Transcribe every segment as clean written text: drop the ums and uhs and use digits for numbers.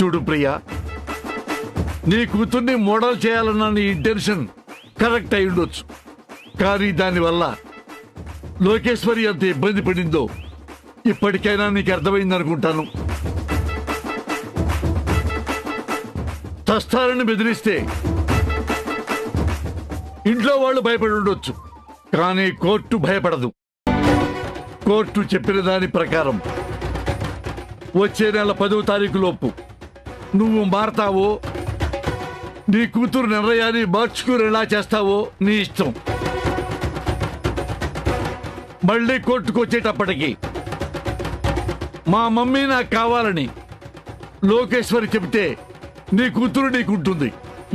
చూడు ప్రియా, నీ కూతుర్ని మోడల్ చేయాలన్న నీ ఇంటెన్షన్ కరెక్ట్ అయి ఉండొచ్చు. కానీ దానివల్ల లోకేశ్వరి అంత ఇబ్బంది పడిందో ఇప్పటికైనా నీకు అర్థమైందనుకుంటాను. తస్తారని బెదిరిస్తే ఇంట్లో వాళ్ళు భయపడి ఉండొచ్చు, కానీ కోర్టు భయపడదు. కోర్టు చెప్పిన దాని ప్రకారం వచ్చే నెల 10వ తారీఖు లోపు నువ్వు మారతావో, నీ కూతురు నిర్ణయాన్ని మార్చుకునేలా చేస్తావో నీ ఇష్టం. మళ్ళీ కోర్టుకు వచ్చేటప్పటికి మా మమ్మీ నాకు కావాలని లోకేశ్వరి చెబితే నీ కూతురు నీకుంటుంది,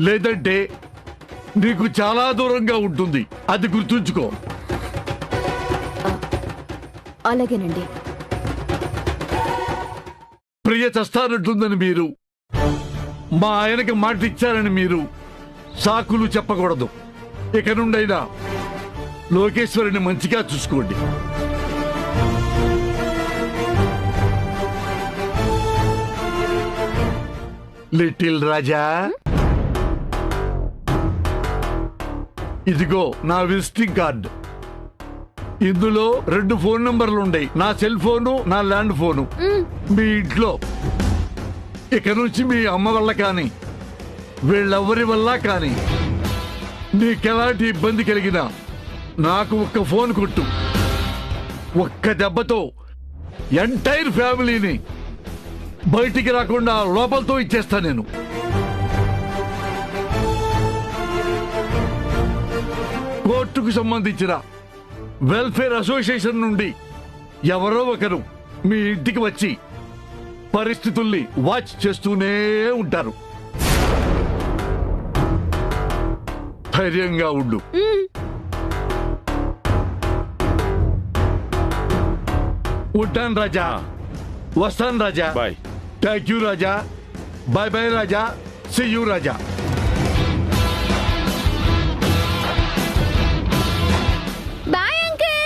లేదంటే నీకు చాలా దూరంగా ఉంటుంది. అది గుర్తుంచుకో. అలాగేనండి. ప్రియ చస్తానంటుందని మీరు, మా ఆయనకి మాట ఇచ్చారని మీరు సాకులు చెప్పకూడదు. ఇక నుండైనా లోకేశ్వరిని మంచిగా చూసుకోండి. లిటిల్ రాజా, ఇదిగో నా విజిటింగ్ కార్డు. ఇందులో 2 ఫోన్ నంబర్లు ఉన్నాయి, నా సెల్ ఫోను, నా ల్యాండ్ ఫోను. మీ ఇంట్లో ఇక నుంచి మీ అమ్మ వల్ల కానీ వీళ్ళెవరి వల్ల కానీ నీకెలాంటి ఇబ్బంది కలిగినా నాకు ఒక్క ఫోన్ కొట్టు. ఒక్క దెబ్బతో ఎంటైర్ ఫ్యామిలీని బయటికి రాకుండా లోపలతో ఇచ్చేస్తా నేను. కోర్టుకు సంబంధించిన వెల్ఫేర్ అసోసియేషన్ నుండి ఎవరో ఒకరు మీ ఇంటికి వచ్చి పరిస్థితుల్ని వాచ్ చేస్తూనే ఉంటారు. ధైర్యంగా ఉండు. ఉంటాను రాజా, వస్తాను రాజా. బాయ్. థ్యాంక్ యూ రాజా. బాయ్ బాయ్ రాజా. సీ యూ రాజా. Bye uncle.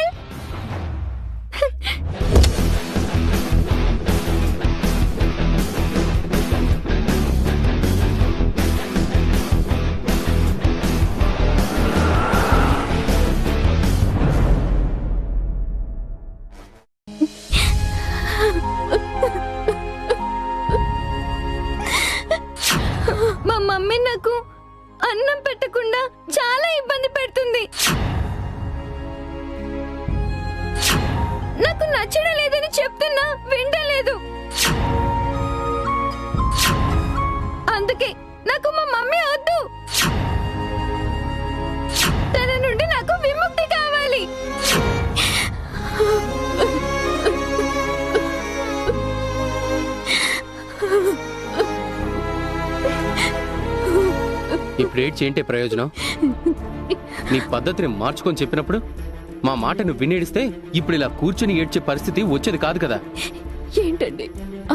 మా మమ్మీ నాకు అన్నం పెట్టకుండా చాలా ఇబ్బంది పెడుతుంది. నాకు నచ్చడం లేదని చెప్తున్నా వింటలేదు. అందుకే నాకు మా మమ్మీ వద్దు. తన నుండి నాకు విముక్తి కావాలి. ఇప్పుడు ఏడ్చి ఏంటే ప్రయోజనం? నీ పద్ధతిని మార్చుకొని చెప్పినప్పుడు మా మాటను వినేడిస్తే ఇప్పుడు ఇలా కూర్చుని ఏడ్చే పరిస్థితి వచ్చేది కాదు కదా. ఏంటండి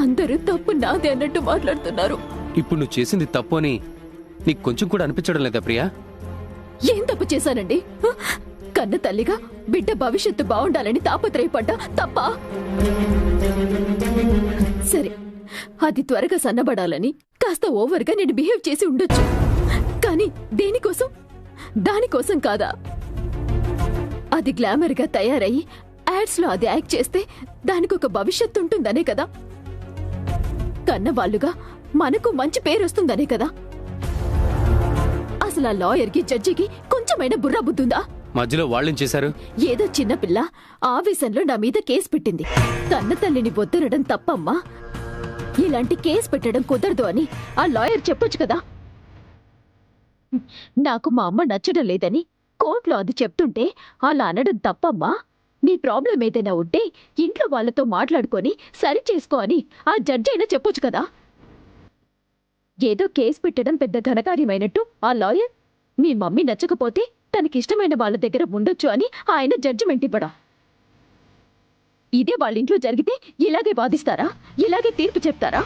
అందరూ తప్పు నాదే అన్నట్టు మాట్లాడుతున్నారు? ఇప్పుడు నువ్వు చేసింది తప్పు అని నీకు కొంచెం కూడా అనిపించడం లేదా ప్రియా? ఏం తప్పు చేశానండి? కన్న తల్లిగా బిడ్డ భవిష్యత్తు బాగుండాలని తాపత్రయపడ్డా తప్ప? సరే, అది త్వరగా సన్నబడాలని కాస్త ఓవర్గా నేను బిహేవ్ చేసి ఉండొచ్చు. కానీ దేనికోసం? దానికోసం కాదా? అది గ్లామర్ గా తయారయ్యి యాడ్స్ లో అది యాక్ట్ చేస్తే దానికి ఒక భవిష్యత్తు ఉంటుందనే కదా. కన్నవాళ్లుగా మనకు మంచి పేరు వస్తుందనే కదా. అసలు ఆ లాయర్ కి జడ్జికి కొంచెమైనా బుర్రా బుద్ధుందా? మధ్యలో వాళ్ళేం చేశారు? ఏదో చిన్నపిల్ల ఆవేశంలో నా మీద కేసు పెట్టింది. కన్న తల్లిని వద్దనడం తప్పమ్మా. ఇలాంటి కేసు పెట్టడం కుదరదు అని ఆ లాయర్ చెప్పొచ్చు కదా. నాకు మా అమ్మ నచ్చడం లేదని కోర్టులో అది చెప్తుంటే అలా అనడం తప్పమ్మా. నీ ప్రాబ్లం ఏదైనా ఉంటే ఇంట్లో వాళ్ళతో మాట్లాడుకొని సరి చేసుకో అని ఆ జడ్జి అయినా చెప్పొచ్చు కదా. ఏదో కేసు పెట్టడం పెద్ద ఘనకార్యమైనట్టు ఆ లాయర్ మీ మమ్మీ నచ్చకపోతే తనకిష్టమైన వాళ్ళ దగ్గర ఉండొచ్చు అని ఆయన జడ్జిమెంట్ ఇవ్వడం. ఇదే వాళ్ళ ఇంట్లో జరిగితే ఇలాగే వాదిస్తారా? ఇలాగే తీర్పు చెప్తారా?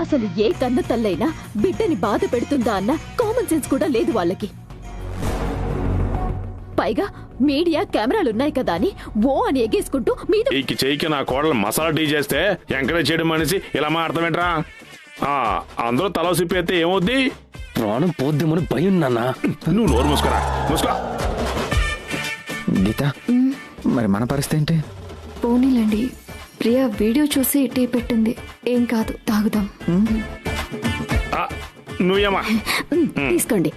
అసలు ఏ కన్న తల్లైనా బిడ్డని బాధ పెడుతుందా అన్న కామన్ సెన్స్ కూడా లేదు వాళ్ళకి. పైగా మీడియా కెమెరాలున్నాయి కదా అని ఓ అని ఎగేసుకుంటూ మీద ఈకి చెయ్యికి నా కోడలు మసాలా టీ చేస్తే ఎంకరేజ్ చేయడం మనిషి ఇలా మాడతామేంట్రా? అందరూ తల సిప్పేస్తే ఏమవుద్ది? ప్రాణం పోద్దేమని భయం నాన్న. నువ్వు నోరు మూసుకురా, మూసుకో. గీత, మరి మన పరిస్థితి ఏంటి? పోనీలండి, ప్రియా వీడియో చూసి టీ పెట్టింది, ఏం కాదు, తాగుదాం. నువ్వేమా తీసుకోండి.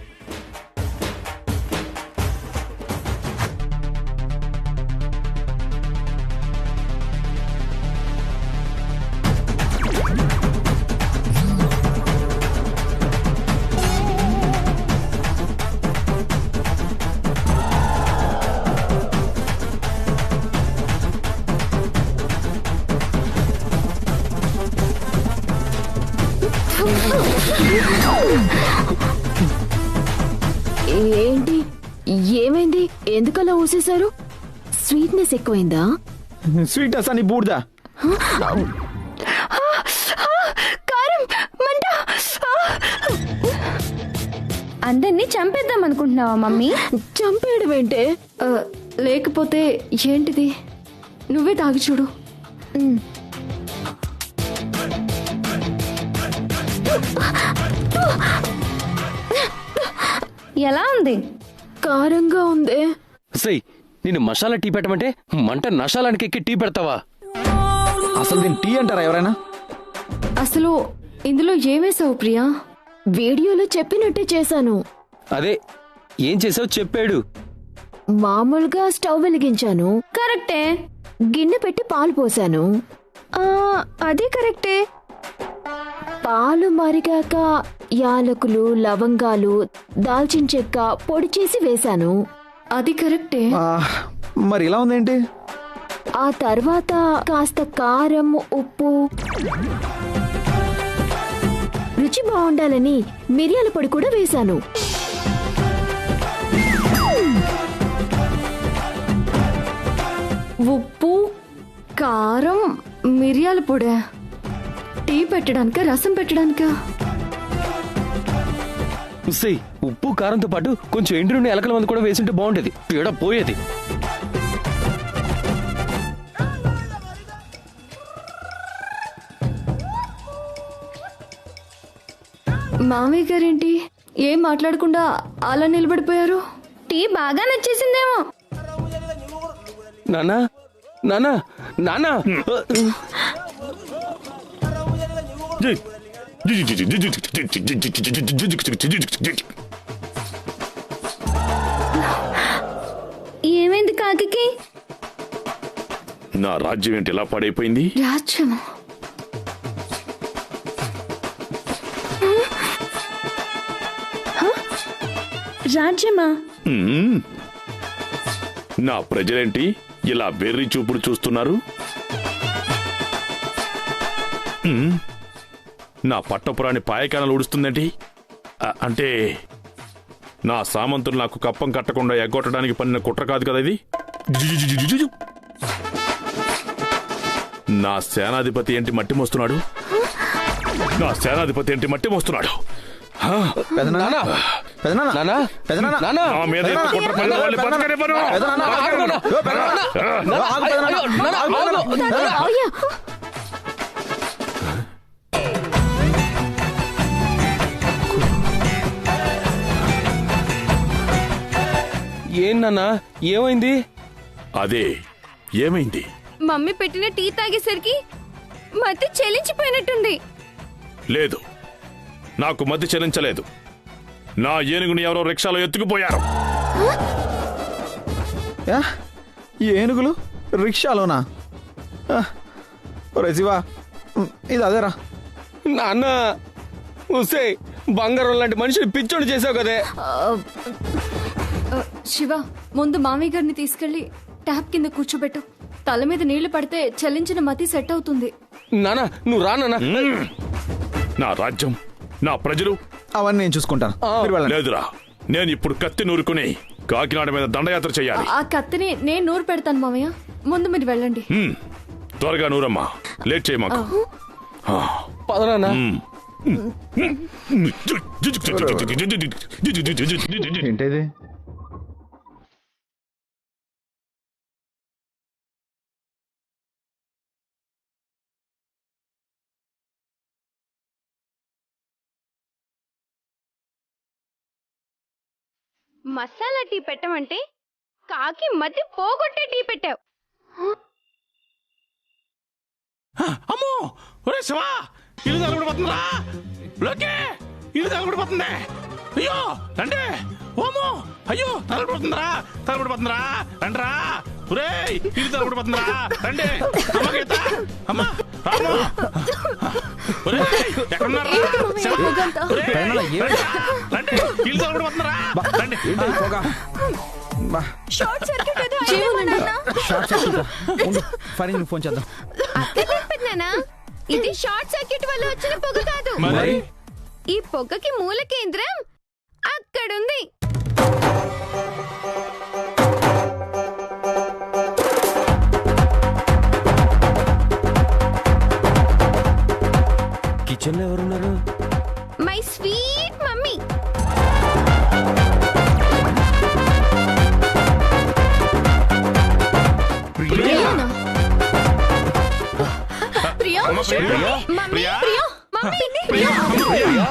ఏంటి, ఏమైంది? ఎందుకలా ఊసేశారు? స్వీట్నెస్ ఎక్కువైందా? స్వీట్ అసలు బూడ్దా? అందరినీ చంపేద్దాం అనుకుంటున్నావా మమ్మీ? చంపేయడం ఏంటే? లేకపోతే ఏంటిది? నువ్వే తాగి చూడు. ఎలా ఉంది? కారంగా ఉందే. సై నేను మసాలా టీ పెట్టమంటే మంట నశాలానికి ఎక్కి టీ పెడతావా? అసలు దీన్ని టీ అంటారా ఎవరైనా? అసలు ఇందులో ఏమేసావు ప్రియా? వీడియోలో చెప్పినట్టే చేశాను. అదే ఏం చేసావు చెప్పాడు. మామూలుగా స్టవ్ వెలిగించాను, కరెక్టే. గిన్నె పెట్టి పాలు పోసాను, అదే కరెక్టే. పాలు మరిగాక యాలకులు, లవంగాలు, దాల్చిన చెక్క పొడి చేసి వేశాను. అది కరెక్టే. మరి ఇలా ఉందేంటి? ఆ తర్వాత కాస్త కారం, ఉప్పు, రుచి బాగుండాలని మిరియాల పొడి కూడా వేశాను. ఉప్పు, కారం, మిరియాల పొడి. టీ పెట్టడానిక, రసం పెట్టడానిక? సై ఉప్పు కారంతో పాటు కొంచెం ఎండు నుండి ఎలకల మంది కూడా వేసింటే బాగుండేది, పీడ పోయేది. మామయ్య గారేంటి ఏం మాట్లాడకుండా అలా నిలబడిపోయారు? టీ బాగా నచ్చేసిందేమో. నానా నానా నానా ఏమైంది కాకి? నా రాజ్యం ఏంటి ఇలా పాడైపోయింది? రాజ్యమా? రాజ్యమా? నా ప్రజలేంటి ఇలా వెర్రి చూపుడు చూస్తున్నారు? నా పట్టపురాణి పాయకానలు ఊడుస్తుందేంటి? అంటే నా సామంతులు నాకు కప్పం కట్టకుండా ఎగ్గొట్టడానికి పనిన కుట్ర కాదు కదా ఇది? నా సేనాధిపతి ఏంటి మట్టి మోస్తున్నాడు? నా సేనాధిపతి ఏంటి మట్టి మోస్తున్నాడు? నానా నానా పెదనాన్న, నానా నా మీద ఇంత కుట్ర పన్నిన వాళ్ళని బతకనివ్వను. ఏం నాన్నా ఏమైంది? అదే ఏమైంది? మమ్మీ పెట్టిన టీ తాగేసరికి మతి చెలించిపోయినట్టుంది. లేదు, నాకు మతి చెల్లించలేదు. నా ఏనుగుని ఎవరో రిక్షాలో ఎత్తుకుపోయారు. ఏనుగులు రిక్షాలోనా? శివా, ఇది అదేరా. నాన్న ఉసే బంగారం లాంటి మనిషిని పిచ్చోడు చేసావు కదే. శివ, ముందు మామయ్య గారిని తీసుకెళ్లి ట్యాప్ కింద కూర్చోబెట్టు. తల మీద నీళ్లు పడితే చలించిన మతి సెట్ అవుతుంది. నానా నువ్వు రా నాన్న. నా రాజ్యం, నా ప్రజలు అవన్నీ నేను చూసుకుంటాను. మీరు వెళ్ళండి. లేదురా, నేను ఇప్పుడు కత్తి నూరుకుని కాకినాడ మీద దండయాత్ర చేయాలి. ఆ కత్తిని నేను నూరు పెడతాను మామయ్య, ముందు మీరు వెళ్ళండి. త్వరగా నూరమ్మా, లేట్ చేయ మాకు. పదనా ఏంటిది? మసాలా టీ పెట్టమంటే కాకి మధ్య పోగొట్టే టీ పెట్టావు. అమ్మో ఒరే శివా ఇల్లు తగలబడిపోతుందిరా లోకే ఇల్లు తగలబడిపోతుంది అయ్యో రండి ఓమో అయ్యో తగలబడిపోతుందిరా రండిరా ఒరే ఇల్లు తగలబడిపోతుందిరా రండి అమ్మ గీత అమ్మ రాము ఒరే ఎక్కడున్నారా రండి ఇల్లు తగలబడిపోతుందిరా రండి షార్ట్ సర్క్యూట్ ఏదో అయ్యిందన్నా. ఫోన్ చేద్దాం. అక్కర్లేకపోతున్నానా? ఇది షార్ట్ సర్క్యూట్ వల్ల వచ్చిన పొగ కాదు. మరి ఈ పొగకి మూల కేంద్రం అక్కడుంది. కిచెన్ లో ఎవరున్నారు? My sweet mummy. ప్రియానా? ప్రియా అమ్మ ప్రియా మమ్మీ ప్రియా ప్రియా మమ్మీ ప్రియా ప్రియా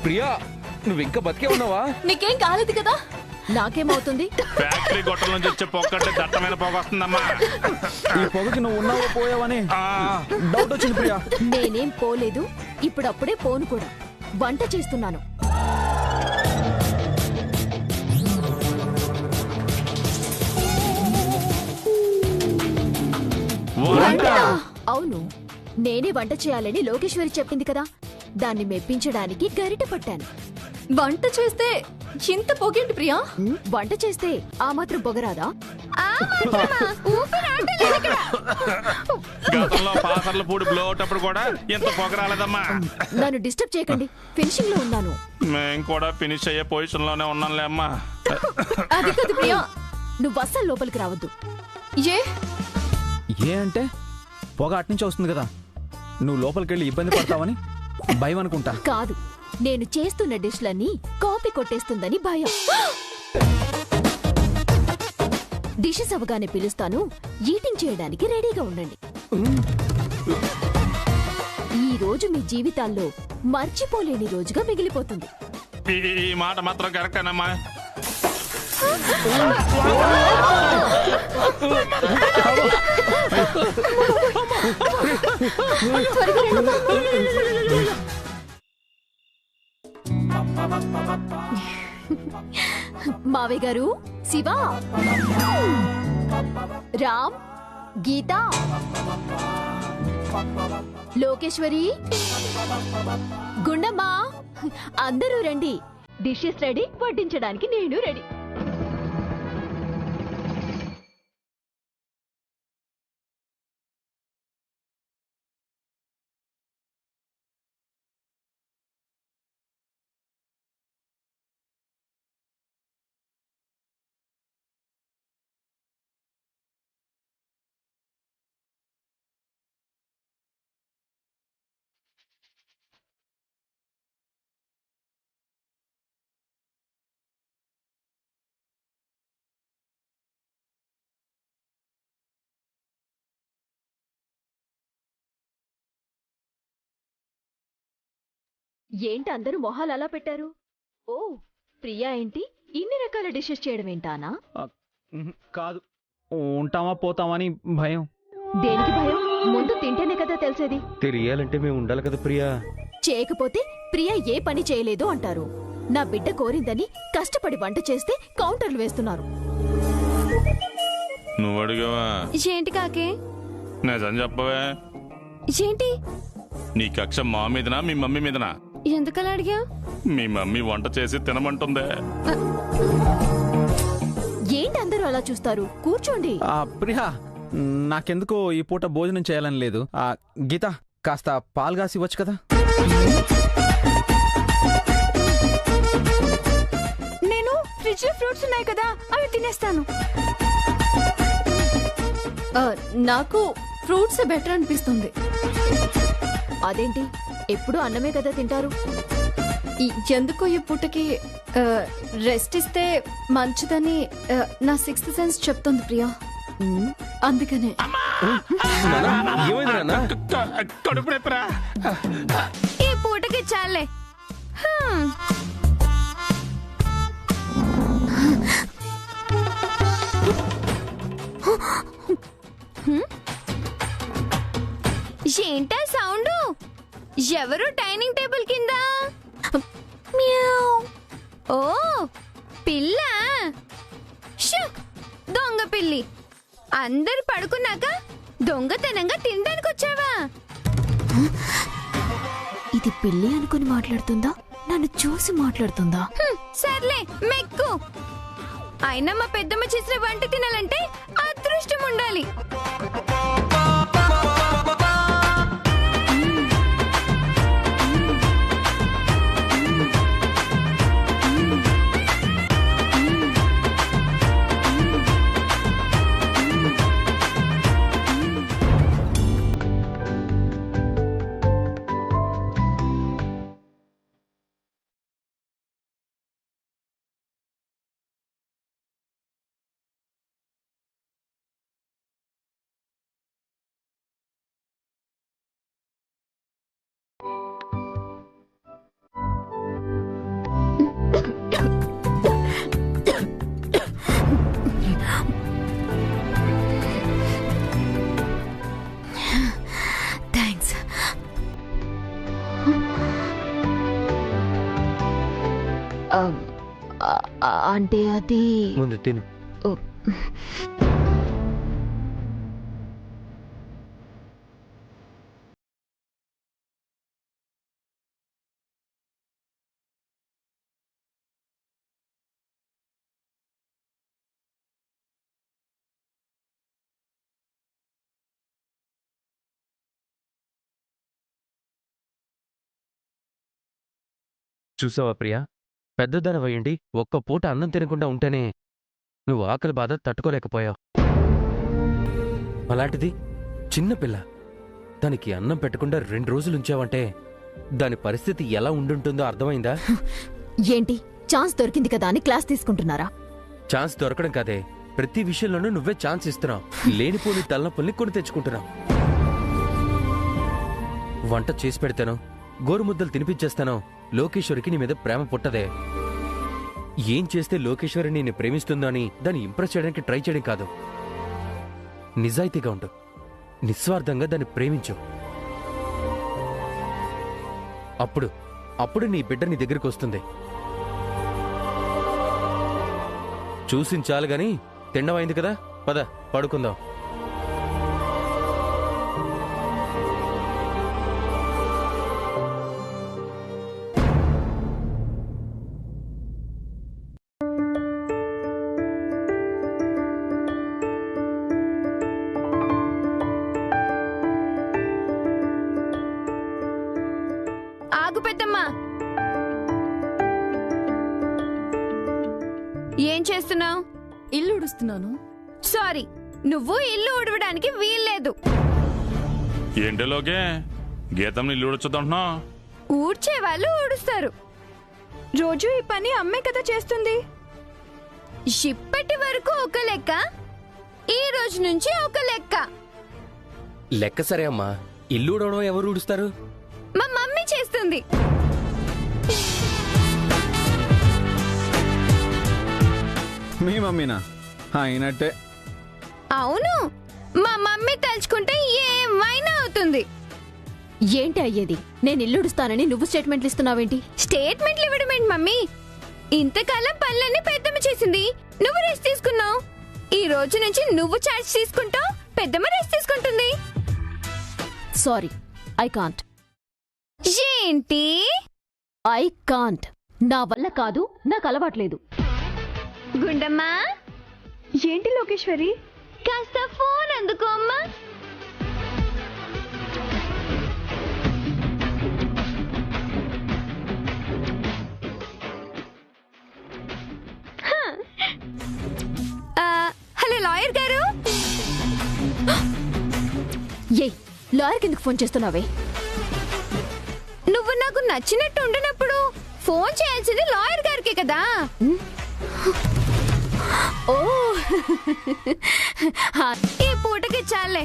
ప్రియా నువ్వు ఇంకా బతికే ఉన్నావా? నీకేం కాలేదు కదా? నాకేమవుతుంది? ఫ్యాక్టరీ గొట్టల నుంచి వచ్చే పొగంటే దట్టమైన పొగ వస్తుందమ్మా. ఈ పొగకి నువ్వు ఉన్నావో పోయావని డౌట్ వచ్చింది ప్రియా. నేనేం పోలేదు, ఇప్పుడప్పుడే పోను కూడా. వంట చేస్తున్నాను. వంట? అవును, నేనే వంట చేయాలని లోకేశ్వరి చెప్పింది కదా, దాన్ని మెప్పించడానికి గరిట పట్టాను. వంట చేస్తే ఇంత పొగేంటి ప్రియా? వంట చేస్తే ఆ మాత్రం పొగరాదా? గతంలో పాసర్ల పూడి బ్లోటప్పుడు కూడా ఇంత పొగ రాలేదమ్మా. నన్ను డిస్టర్బ్ చేయకండి, ఫినిషింగ్ లో ఉన్నాను. మేం కూడా ఫినిష్ అయ్యే పొజిషన్ లోనే ఉన్నాంలే అమ్మా. అది కాదు ప్రియా. నువ్వు అస్సలు లోపలికి రావద్దు. ఏ ఏ అంటే పొగ అట్నుంచి వస్తుంది కదా, నువ్వు లోపలికి వెళ్ళి ఇబ్బంది పడతావని భయం అనుకుంటా. కాదు, నేను చేస్తున్న డిష్లన్నీ కాపీ కొట్టేస్తుందని భయం. డిషెస్ అవగానే పిలుస్తాను, ఈటింగ్ చేయడానికి రెడీగా ఉండండి. ఈ రోజు మీ జీవితాల్లో మర్చిపోలేని రోజుగా మిగిలిపోతుంది. ఈ మాట మాత్రం కరెక్టేనమ్మా. మావయ్య గారు, శివ, రామ్, గీత, లోకేశ్వరి, గుండమ్మ, అందరూ రండి. డిషెస్ రెడీ, వడ్డించడానికి నేను రెడీ. ఏంటి అందరూ మొహాలు అలా పెట్టారు? ఓ, ప్రియా ఏంటి ఇన్ని రకాల డిషెస్ చేయడం ఏంటానా? కాదు, ఉంటామా పోతామని భయం. దేనికి భయం? ముందు తింటేనే కదా తెలిసేది. తెలియాలంటే మేము ఉండాలి కదా ప్రియా. చేయకపోతే ప్రియా ఏ పని చేయలేదు అంటారు. నా బిడ్డ కోరిందని కష్టపడి వంట చేస్తే కౌంటర్లు వేస్తున్నారు. నువ్వు అడిగావా? ఏంటి కాకే? నిజం చెప్పవే, ఏంటి? నీ కక్ష మా మీదనా మీ మమ్మీ మీదనా? ఎందుకలా అడిగా? మీ మమ్మీ వంట చేసి తినమంటుందే. ఏంటి అందరూ అలా చూస్తారు? కూర్చోండి. ప్రియా, నాకెందుకో ఈ పూట భోజనం చేయాలని లేదు. గీత, కాస్త పాలు కాసి ఇవ్వచ్చు కదా. నేను ఫ్రిడ్జ్ లో ఫ్రూట్స్ ఉన్నాయి కదా, అవి తినేస్తాను. నాకు ఫ్రూట్స్ బెటర్ అనిపిస్తుంది. అదేంటి, ఎప్పుడు అన్నమే కదా తింటారు? ఎందుకో ఈ పూటకి రెస్ట్ ఇస్తే మంచిదని నా 6th సెన్స్ చెప్తుంది ప్రియా. అందుకనే ఏమైంది నాన్న? కడుపు నొప్పిరా. ఈ పూటకి చాలే. ఏంటా సౌండ్? ఎవరు డైనింగ్ టేబుల్ కింద? ఓ పిల్ల, దొంగ పిల్లి. అందరు పడుకున్నాక దొంగతనంగా తినడానికి వచ్చావా? ఇది పిల్లి అనుకుని మాట్లాడుతుందా, నన్ను చూసి మాట్లాడుతుందా? సర్లే మెక్కు. అయినా మా పెద్దమ్మ చేసిన వంట తినాలంటే అదృష్టం ఉండాలి. అంటే అది ముందు తిను. చూసావా ప్రియా, పెద్దదనవయ్యండి ఒక్క పూట అన్నం తినకుండా ఉంటేనే నువ్వు ఆకలి బాధ తట్టుకోలేకపోయావు. అలాంటిది చిన్నపిల్ల, దానికి అన్నం పెట్టకుండా 2 రోజులు ఉంచావంటే దాని పరిస్థితి ఎలా ఉండుంటుందో అర్థమైందా? ఏంటి ఛాన్స్ దొరికింది కదా అని క్లాస్ తీసుకుంటున్నారా? ఛాన్స్ దొరకడం కాదే, ప్రతి విషయంలోనూ నువ్వే ఛాన్స్ ఇస్తున్నావు. లేనిపోని తలనొప్పుల్ని కొని తెచ్చుకుంటున్నావు. వంట చేసి పెడతాను, గోరుముద్దలు తినిపించేస్తాను, లోకేశ్వరికి నీ మీద ప్రేమ పుట్టదే. ఏం చేస్తే లోకేశ్వరి నిన్ను ప్రేమిస్తుందో అని దాన్ని ఇంప్రెస్ చేయడానికి ట్రై చేయడం కాదు. నిజాయితీగా ఉండు, నిస్వార్థంగా దాన్ని ప్రేమించు. అప్పుడు నీ బిడ్డ నీ దగ్గరికి వస్తుంది. చూసించాలు గాని తిండమైంది కదా, పద పడుకుందాం. ఆగు పెద్దమ్మా. ఏం చేస్తున్నావు? ఇల్లు ఉడుస్తున్నాను. సారీ, నువ్వు ఇల్లు ఉడవడానికి వీల్లేదు. ఏంటలోకే గీతం ఇల్లు ఊడొచ్చుదంటున్నా? ఊడ్చే వాళ్ళు ఊడుస్తారు. రోజు ఈ పని అమ్మే కదా చేస్తుంది. ఇప్పటి వరకు ఒక లెక్క, ఈ రోజు నుంచి ఒక లెక్క. లెక్క సరే అమ్మా, ఇల్లు ఊడవడం ఎవరు ఊడుస్తారు? మా మమ్మీ చేస్తుంది. మీ మమ్మీనా? అయినట్టే. అవును, మా మమ్మీ తలుచుకుంటే ఏమైనా అవుతుంది. ఏంటి అయ్యేది? నేను ఇల్లుడుస్తానని నువ్వు స్టేట్మెంట్లు ఇస్తున్నావేంటి? స్టేట్మెంట్లు ఇవ్వడమేంటి మమ్మీ? ఇంతకాలం పనులన్నీ పెద్దమ్మ చేసింది, నువ్వు రెస్ట్ తీసుకున్నావు. ఈ రోజు నుంచి నువ్వు చార్జ్ తీసుకుంటావు, పెద్దమ్మ రెస్ట్ తీసుకుంటుంది. Sorry, I can't. ఏంటి? I can't. నా వల్ల కాదు, నాకు అలవాట్లేదు. గుండమ్మా. ఏంటి లోకేశ్వరి? కాస్త ఫోన్ అందుకో అమ్మా. హలో లాయర్ గారు. ఏ లాయర్ కిందకు ఫోన్ చేస్తున్నావే? నువ్వు నాకు నచ్చినట్టు ఉండినప్పుడు ఫోన్ చేయాల్సింది లాయర్ గారికి కదా. ఓ ఈ పూటకి చాలే.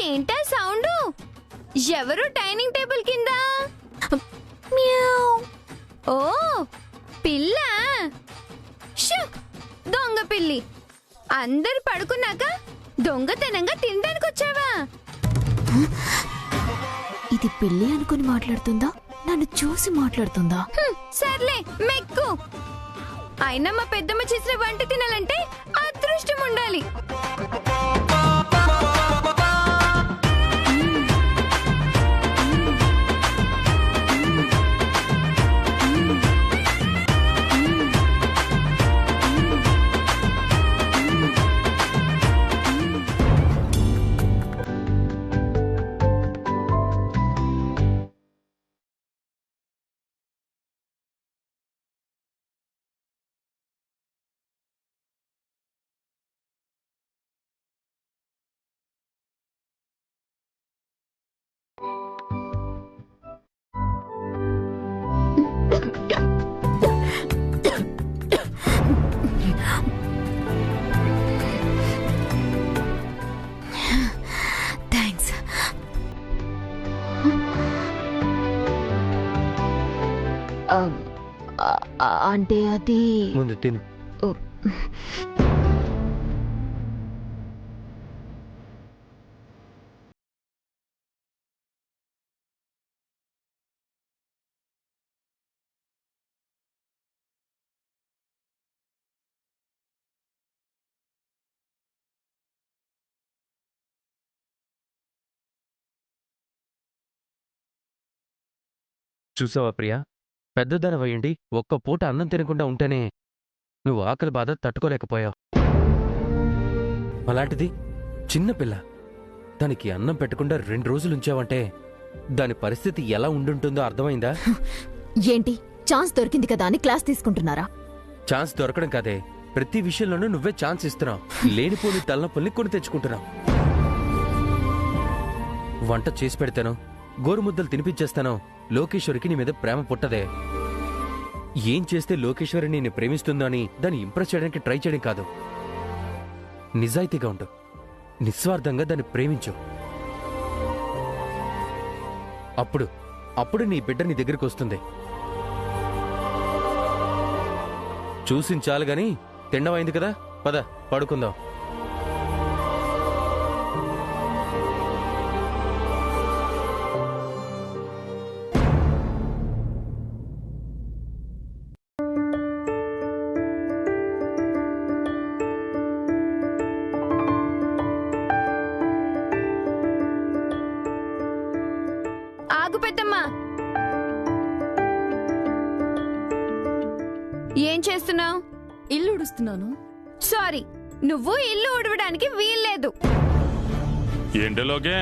ఏంటా సౌండ్? ఎవరు డైనింగ్ టేబుల్ కింద? ఓ పిల్ల, దొంగ పిల్లి. అందరు పడుకున్నాక దొంగతనంగా తినడానికి వచ్చావా? ఇది పిల్లి అనుకుని మాట్లాడుతుందా, నన్ను చూసి మాట్లాడుతుందా? సర్లే మెక్కు. అయినా మా పెద్దమ్మ చేసిన వంట తినాలంటే అదృష్టం ఉండాలి. థ్యాంక్స్. అంటే అది ముందు తిను. చూసావా ప్రియా, పెద్దదనవయ్యండి ఒక్క పూట అన్నం తినకుండా ఉంటేనే నువ్వు ఆకలి బాధ తట్టుకోలేకపోయావు. అలాంటిది చిన్నపిల్ల, దానికి అన్నం పెట్టకుండా 2 రోజులు ఉంచావంటే దాని పరిస్థితి ఎలా ఉండుంటుందో అర్థమైందా? ఏంటి ఛాన్స్ దొరికింది కదా అని క్లాస్ తీసుకుంటున్నారా? ఛాన్స్ దొరకడం కాదే, ప్రతి విషయంలోనూ నువ్వే ఛాన్స్ ఇస్తున్నావు. లేనిపోని తలనొప్పుల్ని కొని తెచ్చుకుంటున్నావు. వంట చేసి పెడతాను, గోరుముద్దలు తినిపించేస్తాను, లోకేశ్వరికి నీ మీద ప్రేమ పుట్టదే. ఏం చేస్తే లోకేశ్వరి నిన్ను ప్రేమిస్తుందో అని దాన్ని ఇంప్రెస్ చేయడానికి ట్రై చేయడం కాదు. నిజాయితీగా ఉండు, నిస్వార్థంగా దాన్ని ప్రేమించు. అప్పుడు నీ బిడ్డ నీ దగ్గరికి వస్తుంది. చూసించాలు గాని తిండమైంది కదా, పద పడుకుందాం. ఆగు పెద్దమ్మా. ఏం చేస్తున్నావు? ఇల్లు ఉడుస్తున్నాను. సారీ, నువ్వు ఇల్లు ఉడవడానికి వీల్లేదు. ఏంటలోకే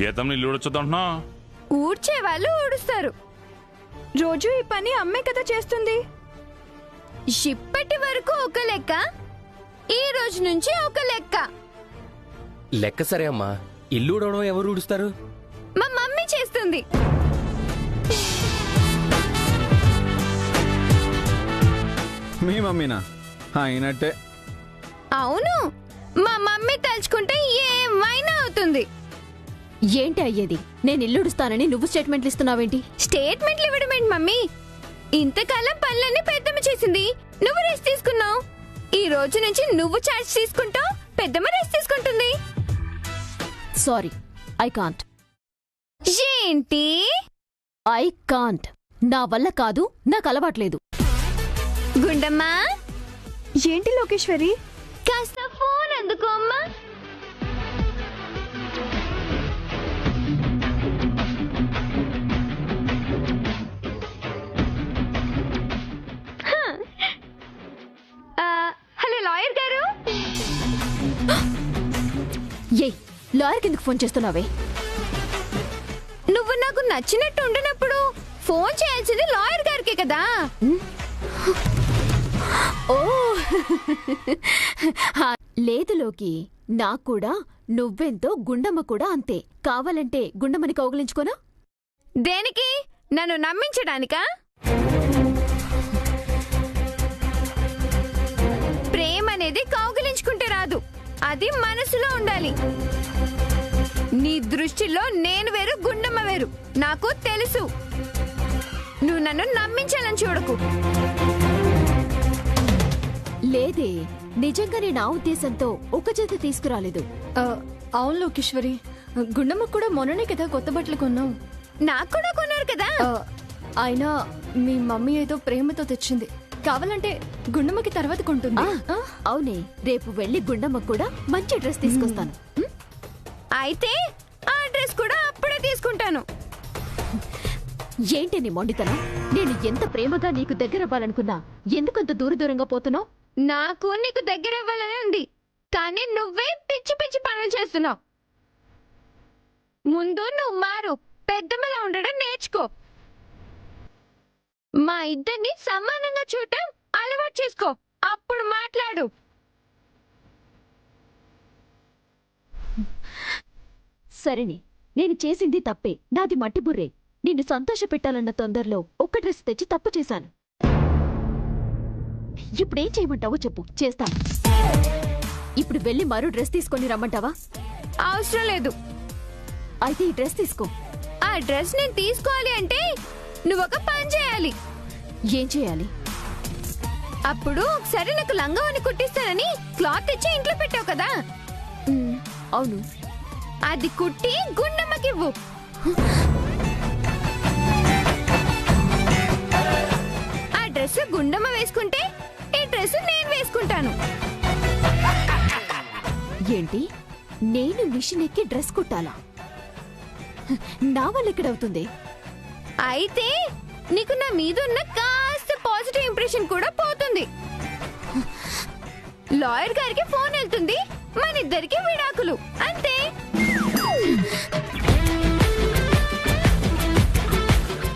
గీతం ఇల్లు ఉడొచ్చుదంటున్నా? ఊడ్చే వాళ్ళు ఊడుస్తారు. రోజు ఈ పని అమ్మే కదా చేస్తుంది. ఇప్పటి వరకు ఒక లెక్క, ఈ రోజు నుంచి ఒక లెక్క. లెక్క సరే అమ్మా, ఇల్లు ఊడవడం ఎవరు ఊడుస్తారు? మా మమ్మీ చేస్తుంది. మీ మమ్మీనా? అయినట్టే. అవును, మా మమ్మీ తలుచుకుంటే ఏమైనా అవుతుంది. ఏంటి అయ్యేది? నేను ఇల్లుడుస్తానని నువ్వు స్టేట్మెంట్లు ఇస్తున్నావేంటి? స్టేట్మెంట్లు ఇవ్వడమేంటి మమ్మీ? ఇంతకాలం పనులన్నీ పెద్దమ్మ చేసింది, నువ్వు రెస్ట్ తీసుకున్నావు. ఈ రోజు నుంచి నువ్వు చార్జ్ తీసుకుంటావు, పెద్దమ్మ రెస్ట్ తీసుకుంటుంది. Sorry, I can't. ఏంటి? I can't. నా వల్ల కాదు, నాకు అలవాట్లేదు. గుండమ్మా. ఏంటి లోకేశ్వరి? కాస్త ఫోన్ అందుకో అమ్మా. హలో లాయర్ గారు. ఏయ్, లాయర్ కిందకు ఫోన్ చేస్తున్నావే? నువ్వు నాకు నచ్చినట్టు ఉండినప్పుడు ఫోన్ చేయాల్సింది లాయర్ గారికి కదా. ఓ లేదు లోకి, నాకు కూడా నువ్వెంతో గుండమ్మ కూడా అంతే. కావాలంటే గుండమ్మని కౌగిలించుకోనా? దేనికి? నన్ను నమ్మించడానికా? ప్రేమ అనేది కౌగిలించుకుంటే రాదు, అది మనసులో ఉండాలి. నీ దృష్టిలో నేను వేరు, గుండమ్మ వేరు, నాకు తెలుసు. నువ్వు నన్ను నమ్మించాలని చూడకు. లేదే, నిజంగానే నా ఉద్దేశంతో ఒక జత తీసుకురాలేదు. అవును లోకేశ్వరి, గుండమ్మకు కూడా మొన్ననే కదా కొత్త బట్టలు కొన్నావు. నాకు కూడా కొన్నారు కదా. అయినా మీ మమ్మీ ఏదో ప్రేమతో తెచ్చింది, కావాలంటే గుండమ్మకి తర్వాత కొంటుంది. అవునే, రేపు వెళ్లి గుండమ్మకు కూడా మంచి డ్రెస్ తీసుకొస్తాను. అయితే ఆ డ్రెస్ కూడా అప్పుడే తీసుకుంటాను. ఏంటి నీ మొండితనం? నేను ఎంత ప్రేమగా నీకు దగ్గర అవ్వాలనుకున్నా ఎందుకంత దూరంగా పోతున్నావు? నాకు నీకు దగ్గర అవ్వాలని ఉంది, కానీ నువ్వే పిచ్చి పిచ్చి పనులు చేస్తున్నావు. ముందు నువ్వు మారు, పెద్దమ్మలా ఉండడం నేర్చుకో. మా ఇద్దరిని సమానంగా చూడటం అలవాటు చేసుకో, అప్పుడు మాట్లాడు. సరేనే, నేను చేసింది తప్పే, నాది మట్టి బుర్రే. నిన్ను సంతోష పెట్టాలన్న తొందరలో ఒక్క డ్రెస్ తెచ్చి తప్పు చేశాను. ఇప్పుడేం చేయమంటావో చెప్పు, చేస్తాను. ఇప్పుడు వెళ్ళి మరో డ్రెస్ తీసుకొని రమ్మంటావా? అవసరం లేదు. అయితే ఈ డ్రెస్ తీసుకో. ఆ డ్రెస్ నేను తీసుకోవాలి అంటే నువ్వు ఒక పని చేయాలి. ఏం చేయాలి? అప్పుడు ఒకసారి నాకు లంగావని కుట్టిస్తానని క్లాత్ తెచ్చి ఇంట్లో పెట్టావు కదా, అవును. అది కుట్టి గుండమ్మకివ్వు. ఆ డ్రెస్ గుండమ్మ వేసుకుంటే ఈ డ్రెస్ నేను వేసుకుంటాను. ఏంటి, నేను మిషన్ ఎక్కి డ్రెస్ కుట్టాలా? నా వల్ల ఎక్కడవుతుంది? అయితే నీకు నా మీద ఉన్న కాస్త పాజిటివ్ ఇంప్రెషన్ కూడా పోతుంది. లాయర్ గారికి ఫోన్ వెళ్తుంది, మన ఇద్దరికి విడాకులు, అంతే.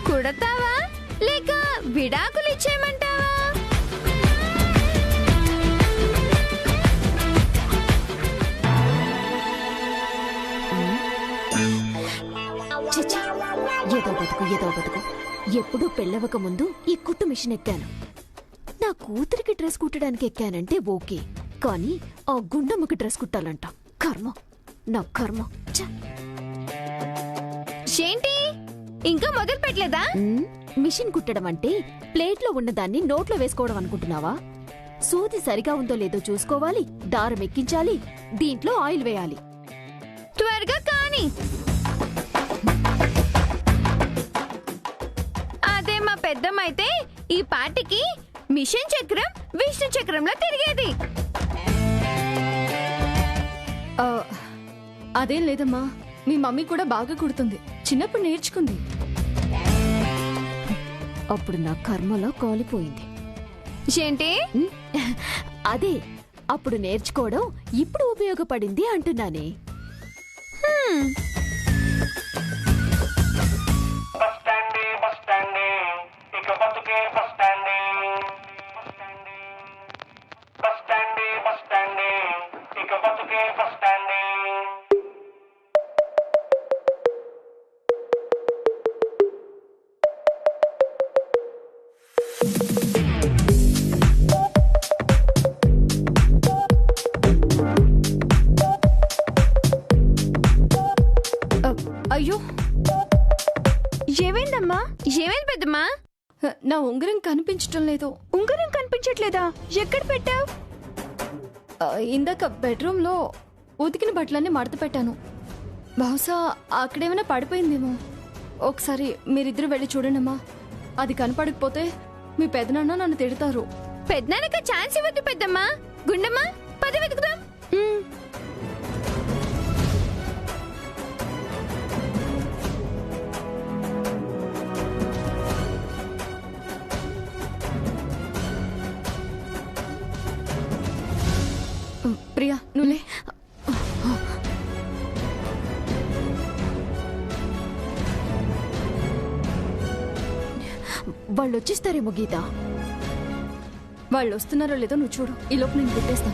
కుడతావా లేక విడాకులు ఇచ్చేయమంటావా? ఏదో బతుకు. ఎప్పుడూ పెళ్ళవక ముందు ఈ కుట్టు మిషన్ ఎక్కాను. నా కూతురికి డ్రెస్ కుట్టడానికి ఎక్కానంటే ఓకే, కానీ ఆ గుండమ్మకి డ్రెస్ కుట్టాలంట. కర్మ, నా కర్మ. ఏంటి ఇంకా మొదలు పెట్టలేదా? మిషన్ కుట్టడం అంటే ప్లేట్లో ఉన్నదాన్ని నోట్లో వేసుకోవడం అనుకుంటున్నావా? సూది సరిగా ఉందో లేదో చూసుకోవాలి, దారం ఎక్కించాలి, దీంట్లో ఆయిల్ వేయాలి. త్వరగా కానీ. అదే మా పెద్దమ్మ అయితే ఈ పాటికి మిషన్ చక్రం విష్ణు చక్రంలో తిరిగేది. అదేం లేదమ్మా, మీ మమ్మీ కూడా బాగా కుడుతుంది, చిన్నప్పుడు నేర్చుకుంది. అప్పుడు నా కర్మలో కాలిపోయింది. ఏంటి? అదే, అప్పుడు నేర్చుకోవడం ఇప్పుడు ఉపయోగపడింది అంటున్నానే. అయ్యో, ఏమైందమ్మా? ఏమైంది పెద్దమ్మా? నా ఉంగరం కనిపించటం లేదు. ఉంగరం కనిపించట్లేదా? ఎక్కడ పెట్టావు? ఇందాక బెడ్రూమ్ లో ఉతికిన బట్టలన్నీ మడత పెట్టాను, బహుశా అక్కడేమైనా పడిపోయిందేమో. ఒకసారి మీరిద్దరు వెళ్ళి చూడండమ్మా, అది కనపడకపోతే మీ పెదనాన్న నన్ను తిడతారు. పెద్దనాన్నక ఛాన్స్ ఇవ్వద్దు పెద్దమ్మా. గుండమ్మా, పద వెతుకుదాం. ప్రియా, నువ్వులే. వాళ్ళు వచ్చేస్తారేమో గీత. వాళ్ళు వస్తున్నారో లేదో నువ్వు చూడు, ఈ లోపు నేను పెట్టేస్తాను.